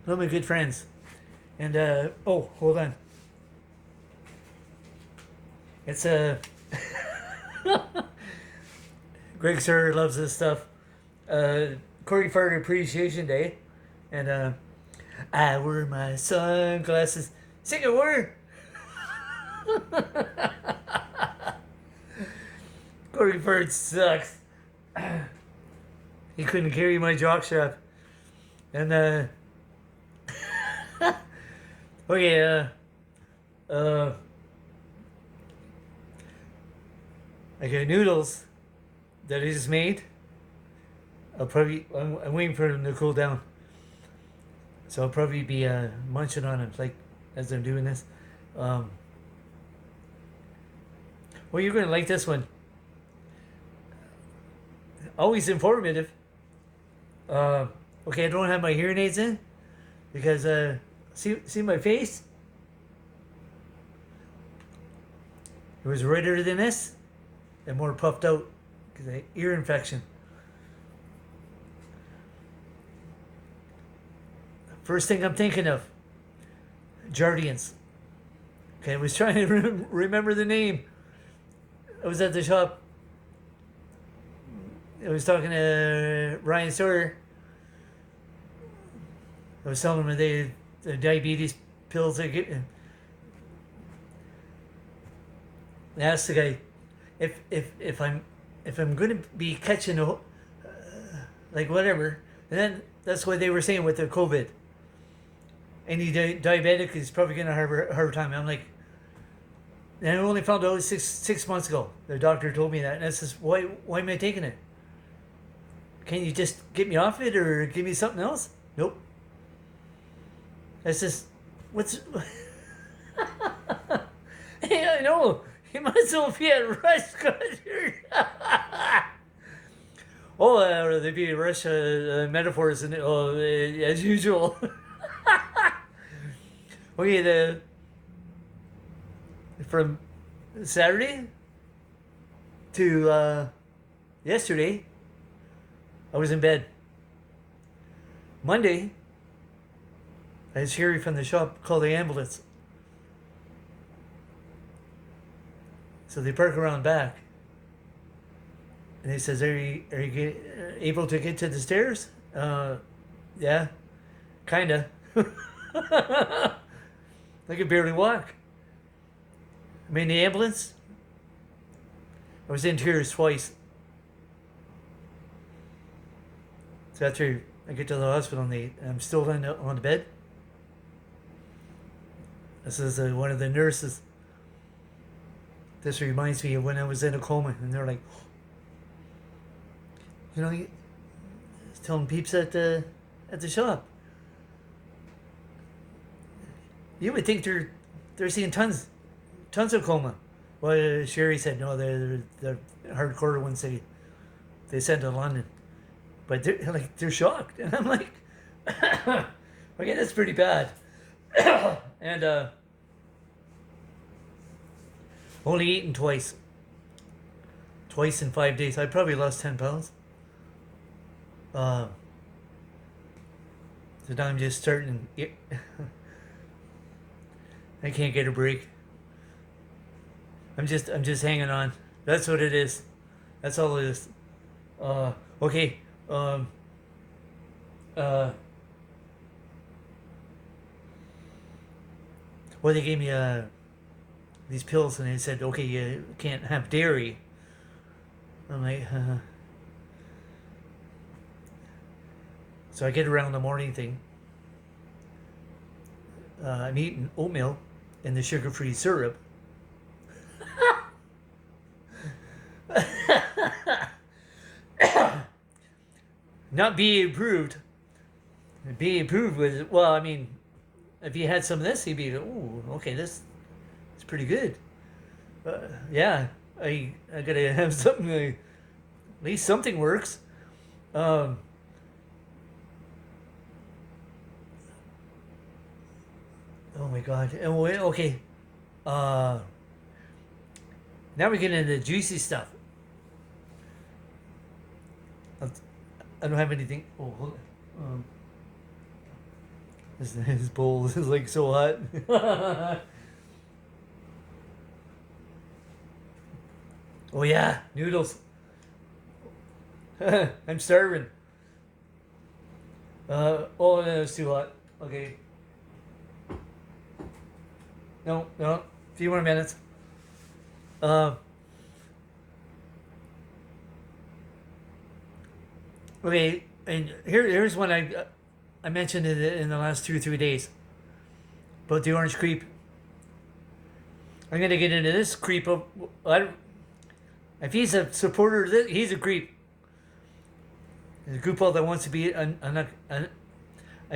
Hello, my good friends. And, oh, hold on. It's Greg Sawyers loves this stuff. Corey Fart Appreciation Day. And, I wear my sunglasses. Sing a word. Corey Fart sucks. He couldn't carry my jockstrap. And, okay, I got noodles that I just made. I'm waiting for them to cool down. So I'll probably be munching on them like as I'm doing this. Well, you're going to like this one. Always informative. Okay, I don't have my hearing aids in because see my face? It was redder than this and more puffed out because I had ear infection. First thing I'm thinking of, Jardians. Okay, I was trying to remember the name. I was at the shop. I was talking to Ryan Sawyer. I was telling him the diabetes pills I get. I asked the guy if I'm going to be catching like whatever, and then that's what they were saying with the COVID. Any diabetic is probably going to have a hard time. I'm like, and I only found out six months ago. The doctor told me that, and I says, why am I taking it? Can't you just get me off it or give me something else? Nope. I says, what's? Yeah, I know. You might as well be at Rush Country. Oh, there'd be Rush metaphors in it, as usual. Okay, from Saturday to yesterday, I was in bed. Monday, I had Sherry from the shop call the ambulance. So they park around back. And he says, are you able to get to the stairs? Yeah, kinda. I could barely walk. I mean, the ambulance, I was in tears twice. So after I get to the hospital and I'm still on the bed. This is one of the nurses. This reminds me of when I was in a coma, and they're like, you know, telling peeps at the shop. You would think they're seeing tons of coma. Well, Sherry said no, they're hardcore ones they sent to London, but they're shocked, and I'm like, okay, that's pretty bad. And only eaten twice in 5 days. I probably lost 10 pounds. So now I'm just starting. I can't get a break. I'm just hanging on. That's what it is. That's all it is. Okay. Well, they gave me these pills, and they said, okay, you can't have dairy. I'm like, So I get around the morning thing. I'm eating oatmeal and the sugar-free syrup. Not BA approved. BA approved was, well, I mean, if you had some of this, you'd be, oh, okay, this is pretty good. Yeah, I gotta have something, at least something works. Oh my God. Okay. Now we get into the juicy stuff. I don't have anything. Oh, hold on. His bowl is like so hot. Oh yeah, noodles. I'm starving. Oh, no, it's too hot. Okay. No, no. A few more minutes. Uh, okay, and here's one I mentioned it in the last 2 or 3 days about the orange creep. I'm gonna get into this creep of if he's a supporter of this, he's a creep. There's a group that wants to be. I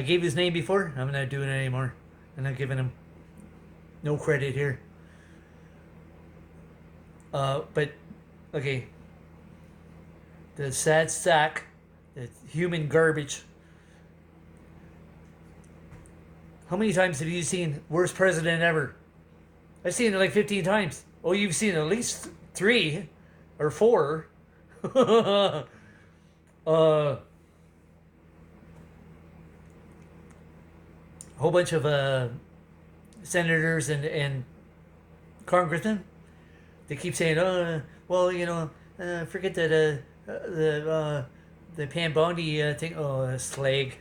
gave his name before. I'm not doing it anymore. I'm not giving him no credit here. But okay, the sad sack, the human garbage. How many times have you seen worst president ever? I've seen it like 15 times. Oh, you've seen at least 3 or 4. A whole bunch of senators and congressmen. They keep saying, "Oh, well, forget that the Pam Bondi thing." Oh, slag.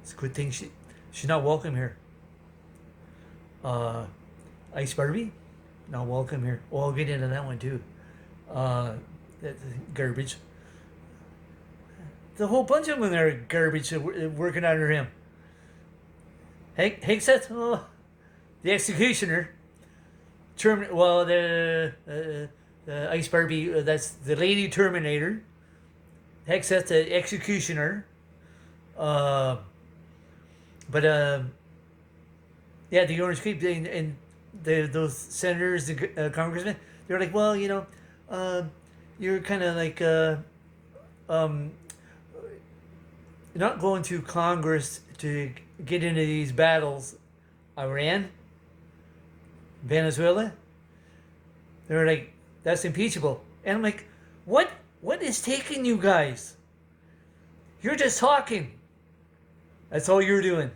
It's a good thing she's not welcome here. Ice Barbie, not welcome here. Oh, I'll get into that one too. That's garbage. The whole bunch of them are garbage working under him. Hegseth, the executioner. The Ice Barbie, that's the Lady Terminator. Hegseth, the executioner. Yeah, the Orange Creep and those senators, the congressmen, they're like, well, you're kind of like not going to Congress to get into these battles. Iran, Venezuela, they're like, that's impeachable. And I'm like, what is taking you guys? You're just talking. That's all you're doing.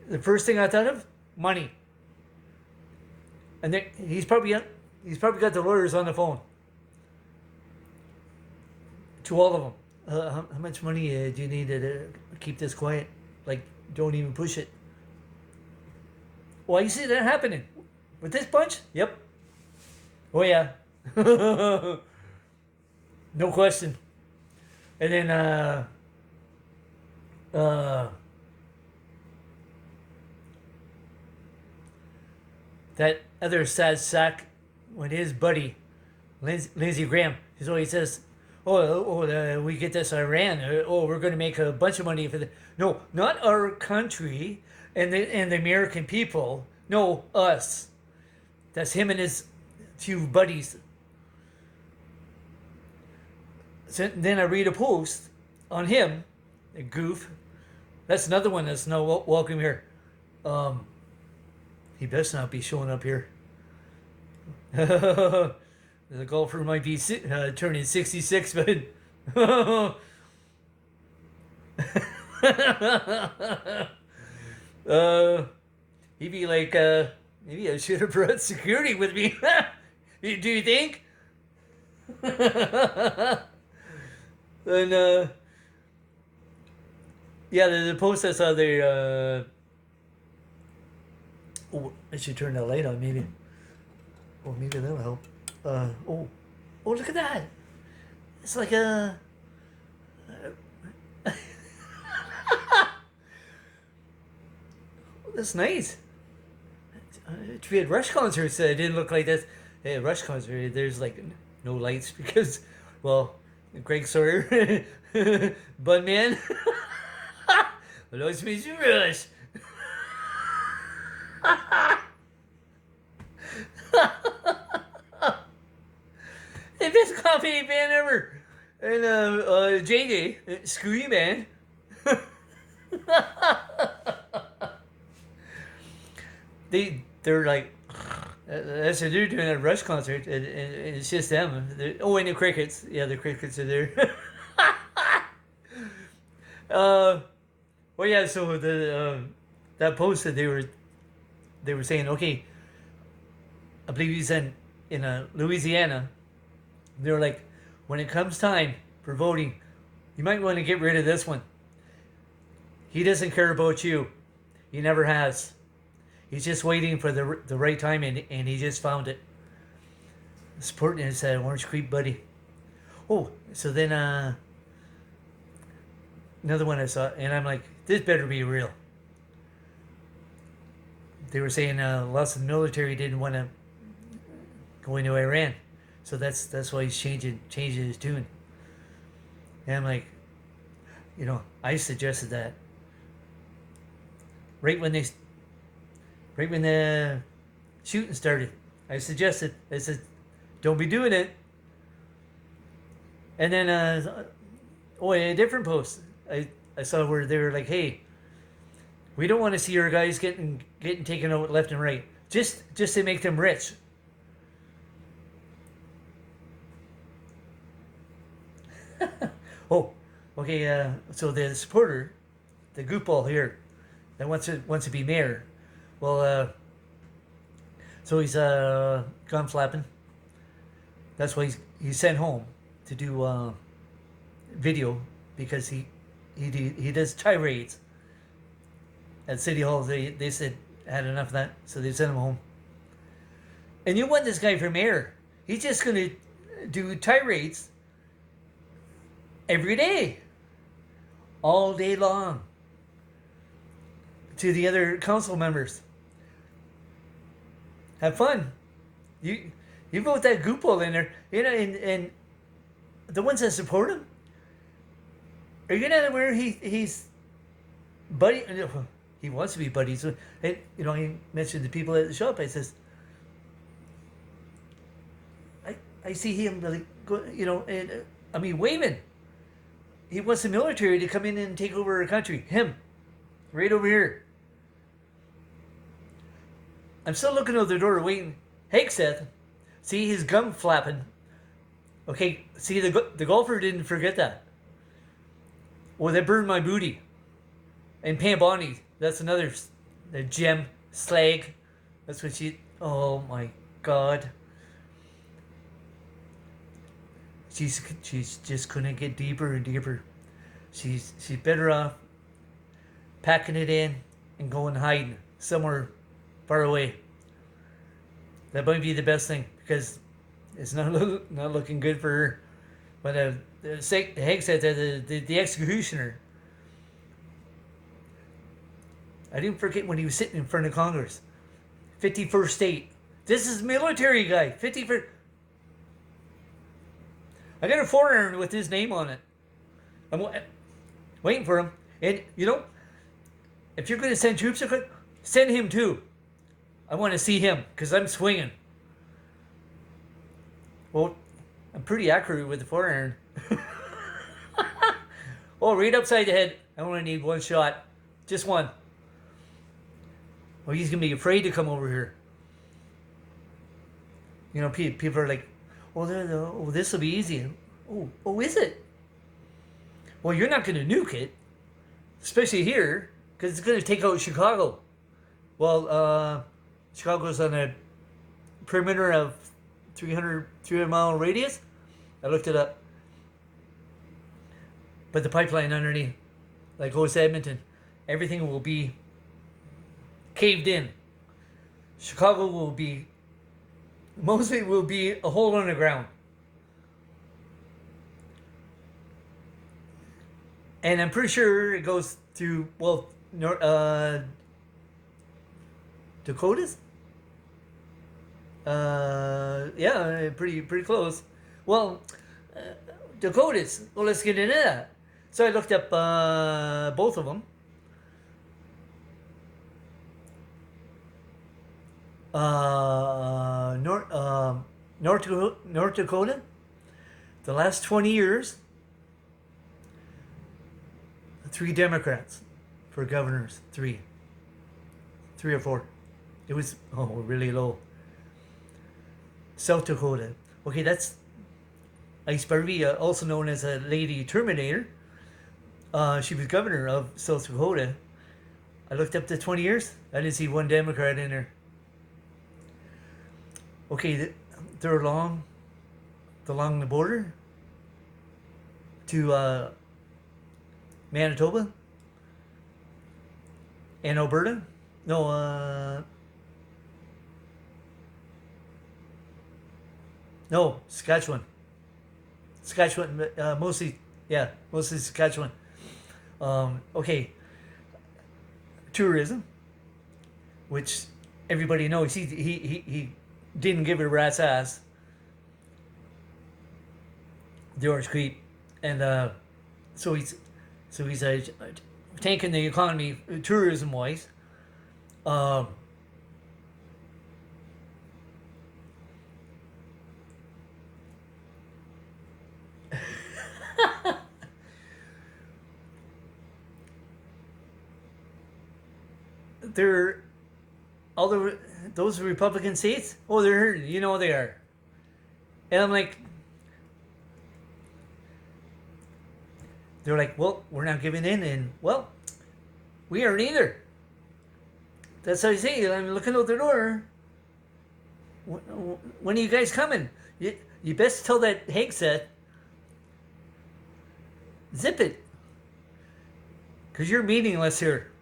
The first thing I thought of, money. And then he's probably got the lawyers on the phone. To all of them. How much money do you need to keep this quiet? Like, don't even push it. Well, you see that happening with this bunch? Yep. Oh yeah. No question. And then that other sad sack when his buddy Lindsey Graham, he always says, we get this Iran. We're going to make a bunch of money for the. No, not our country and the American people. No, us. That's him and his 2 buddies. So then I read a post on him, a goof. That's another one that's no welcome here. He best not be showing up here. The golfer might be turning 66, but he'd be like, maybe I should have brought security with me. Do you think? And yeah, the post I saw there. I should turn that light on, maybe. Well, maybe that'll help. Look at that! It's like a. That's nice. If we had Rush concerts, it didn't look like this. Hey, Rush concert, there's like no lights because, well, Greg Sawyers, Bunman, but always makes you Rush. The best coffee band ever. And JJ, Screwy Man. They're like, that's what they're doing at a Rush concert, and it's just them. And the crickets. Yeah, the crickets are there. uh, well, yeah. So the that post that they were saying, okay, I believe he's in Louisiana. They were like, when it comes time for voting, you might want to get rid of this one. He doesn't care about you. He never has. He's just waiting for the right time, and he just found it. Supporting his Orange Creek buddy. Oh, so then another one I saw, and I'm like, this better be real. They were saying lots of the military didn't want to go into Iran, so that's why he's changing his tune. And I'm like, I suggested that right when the shooting started. I said, don't be doing it. And then, in a different post, I saw where they were like, hey, we don't want to see our guys getting taken out left and right, just to make them rich. Oh, okay. So the supporter, the goofball here, that wants to be mayor. Well, so he's gone flapping. That's why he's sent home to do video, because he does tirades at City Hall. They said had enough of that, so they sent him home. And you want this guy for mayor? He's just gonna do tirades every day, all day long, to the other council members. Have fun. You vote that goofball in there, and the ones that support him. Are you not aware he's buddy? He wants to be buddies. And he mentioned the people at the shop. I says, I see him really go, and waving. He wants the military to come in and take over our country. Him, right over here. I'm still looking out the door waiting. Hey, Seth, see his gum flapping. Okay, see the golfer didn't forget that. Well, they burned my booty. And Pam Bonnie, that's another the gem slag. That's what she. Oh my God. She's just gonna get deeper and deeper. She's better off packing it in and going hiding somewhere far away. That might be the best thing, because it's not looking good for her. But Heg said that the executioner, I didn't forget when he was sitting in front of Congress, 51st state. This is military guy, 51st. I got a forearm with his name on it. I'm waiting for him. And, if you're going to send troops, send him too. I want to see him, because I'm swinging. Well, I'm pretty accurate with the forearm. Oh, right upside the head. I only need one shot. Just one. Well, he's going to be afraid to come over here. People are like, this will be easy. Oh, is it? Well, you're not going to nuke it, especially here, because it's going to take out Chicago. Well, Chicago's on a perimeter of 300 mile radius. I looked it up. But the pipeline underneath, like goes to Edmonton, everything will be caved in. Chicago will be, mostly will be a hole in the ground. And I'm pretty sure it goes through, Dakotas? Yeah, pretty close. Well, Dakotas. Well, let's get into that. So I looked up both of them. North Dakota. The last 20 years, 3 Democrats for governors. 3 or 4. It was really low. South Dakota. Okay, that's Ice Barbie, also known as a Lady Terminator. She was governor of South Dakota. I looked up to 20 years. I didn't see one Democrat in there. Okay, they're along the border to Manitoba and Alberta. No, no, Saskatchewan. Saskatchewan, mostly, yeah, mostly Saskatchewan. Okay, tourism, which everybody knows he didn't give it a rat's ass. The Orange Creek, and so he's tanking the economy tourism wise. Um, they're all those Republican states. Oh, they're hurting. You know they are. And I'm like, they're like, well, we're not giving in, and well, we aren't either. That's how you say. I'm looking out the door. When are you guys coming? You best tell that Hegseth, zip it, because you're meaningless here.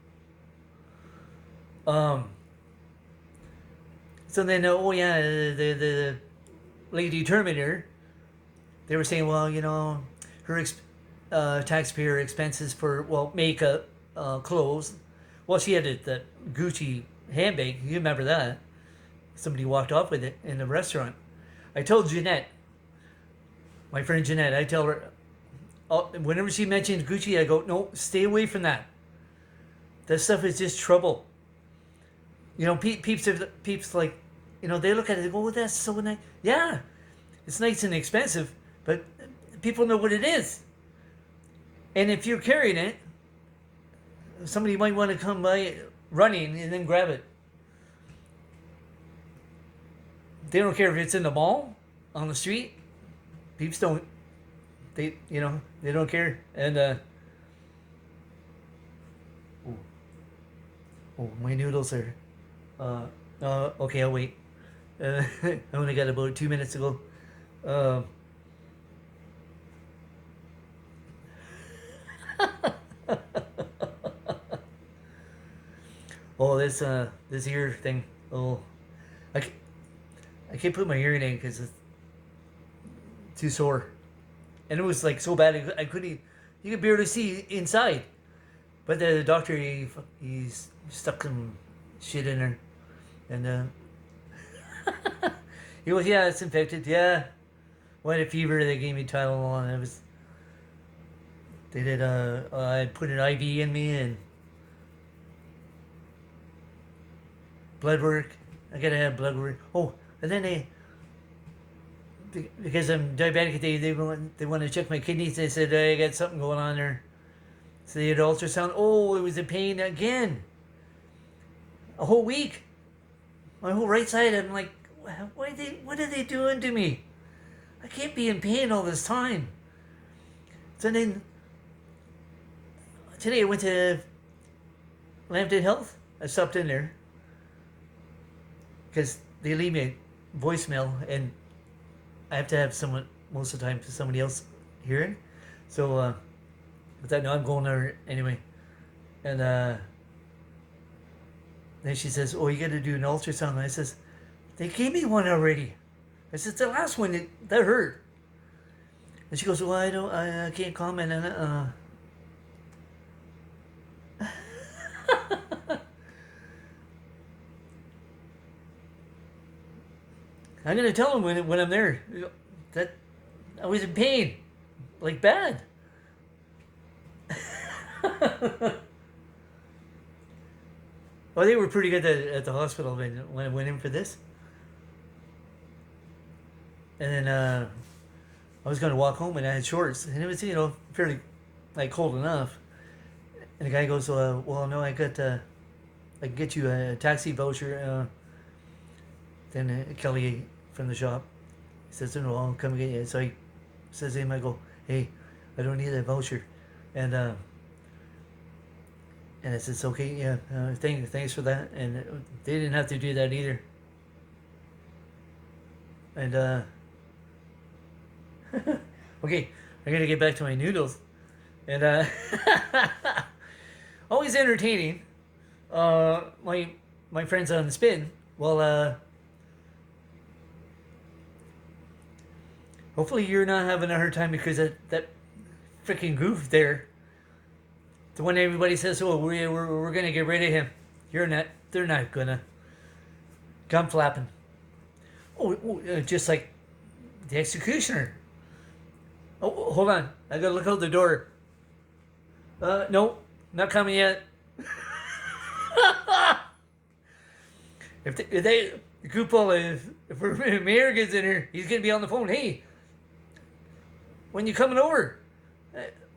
Um. So then, oh yeah, the lady Terminator, they were saying, well, her taxpayer expenses for makeup, clothes. Well, she had that Gucci handbag. You remember that? Somebody walked off with it in the restaurant. I told Jeanette, my friend Jeanette, I tell her, whenever she mentions Gucci, I go, no, stay away from that. That stuff is just trouble. Peeps like, they look at it and go, oh, that's so nice. Yeah, it's nice and expensive, but people know what it is. And if you're carrying it, somebody might want to come by running and then grab it. They don't care if it's in the mall, on the street. Peeps don't. They don't care. And my noodles are. Okay, I'll wait. I only got about 2 minutes to go. Oh, this ear thing. Oh, I can't put my hearing in because it's too sore, and it was like so bad I couldn't. You could barely see inside. But the doctor he's stuck some shit in her, and he goes, yeah, it's infected. Yeah, well, I had a fever. They gave me Tylenol, and they did I put an IV in me and blood work. I gotta have blood work. Oh, and then because I'm diabetic, they want to check my kidneys. They said I got something going on there. So they had ultrasound. Oh, it was a pain again. A whole week. My whole right side. I'm like, what are they doing to me? I can't be in pain all this time. So then today I went to Lambton Health. I stopped in there because they leave me a voicemail, and I have to have someone most of the time for somebody else hearing. So, but I know I'm going there anyway. And then she says, "Oh, you got to do an ultrasound." And I says, "They gave me one already." I said, "The last one that hurt." And she goes, "Well, I can't comment on it." I'm gonna tell them when I'm there that I was in pain, like bad. Well, they were pretty good at the hospital when I went in for this. And then I was going to walk home, and I had shorts, and it was fairly like cold enough. And the guy goes, "Well, no, I can get you a taxi voucher." Then Kelly from the shop says, "No, I'll come get you." So he says to him, I go, "Hey, I don't need that voucher." And And I said, it's okay, yeah, thanks for that. And they didn't have to do that either. And, okay, I gotta get back to my noodles. And, always entertaining. My friends on the spin, well, hopefully you're not having a hard time because that freaking goof there, the one everybody says, oh, we're going to get rid of him. You're not. They're not going to. Gum flapping. Just like the executioner. Oh, hold on. I got to look out the door. No, not coming yet. if Goopal, if Mayor gets in here, he's going to be on the phone. Hey, when you coming over?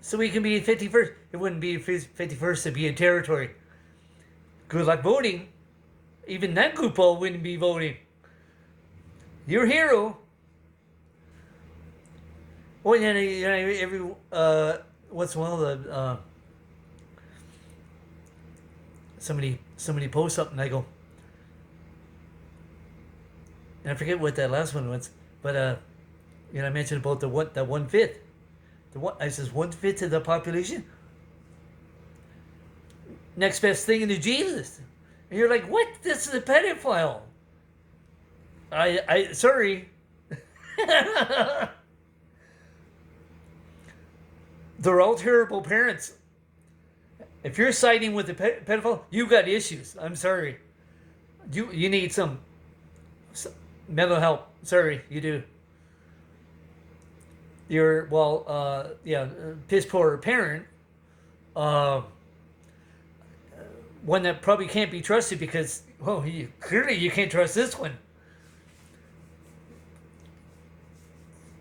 So we can be 51st. It wouldn't be 51st to be a territory. Good luck voting. Even that Goopal wouldn't be voting. Your hero. Well, every once in a while, somebody posts something, and I go, and I forget what that last one was, but I mentioned about that 1/5. I says 1/5 of the population. Next best thing into Jesus, and you're like, what? This is a pedophile. I sorry. They're all terrible parents. If you're siding with the pedophile, you got issues. I'm sorry. You need some mental help. Sorry, you do. You're piss poor parent. One that probably can't be trusted because clearly you can't trust this one.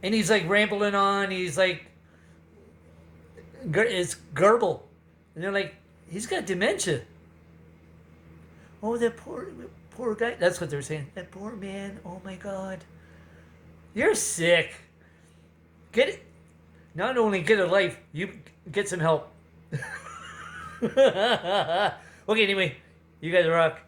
And he's like rambling on. He's like, it's garble. And they're like, he's got dementia. Oh, that poor guy. That's what they're saying. That poor man. Oh my God. You're sick. Get it. Not only get a life, you get some help. Okay, anyway, you guys rock.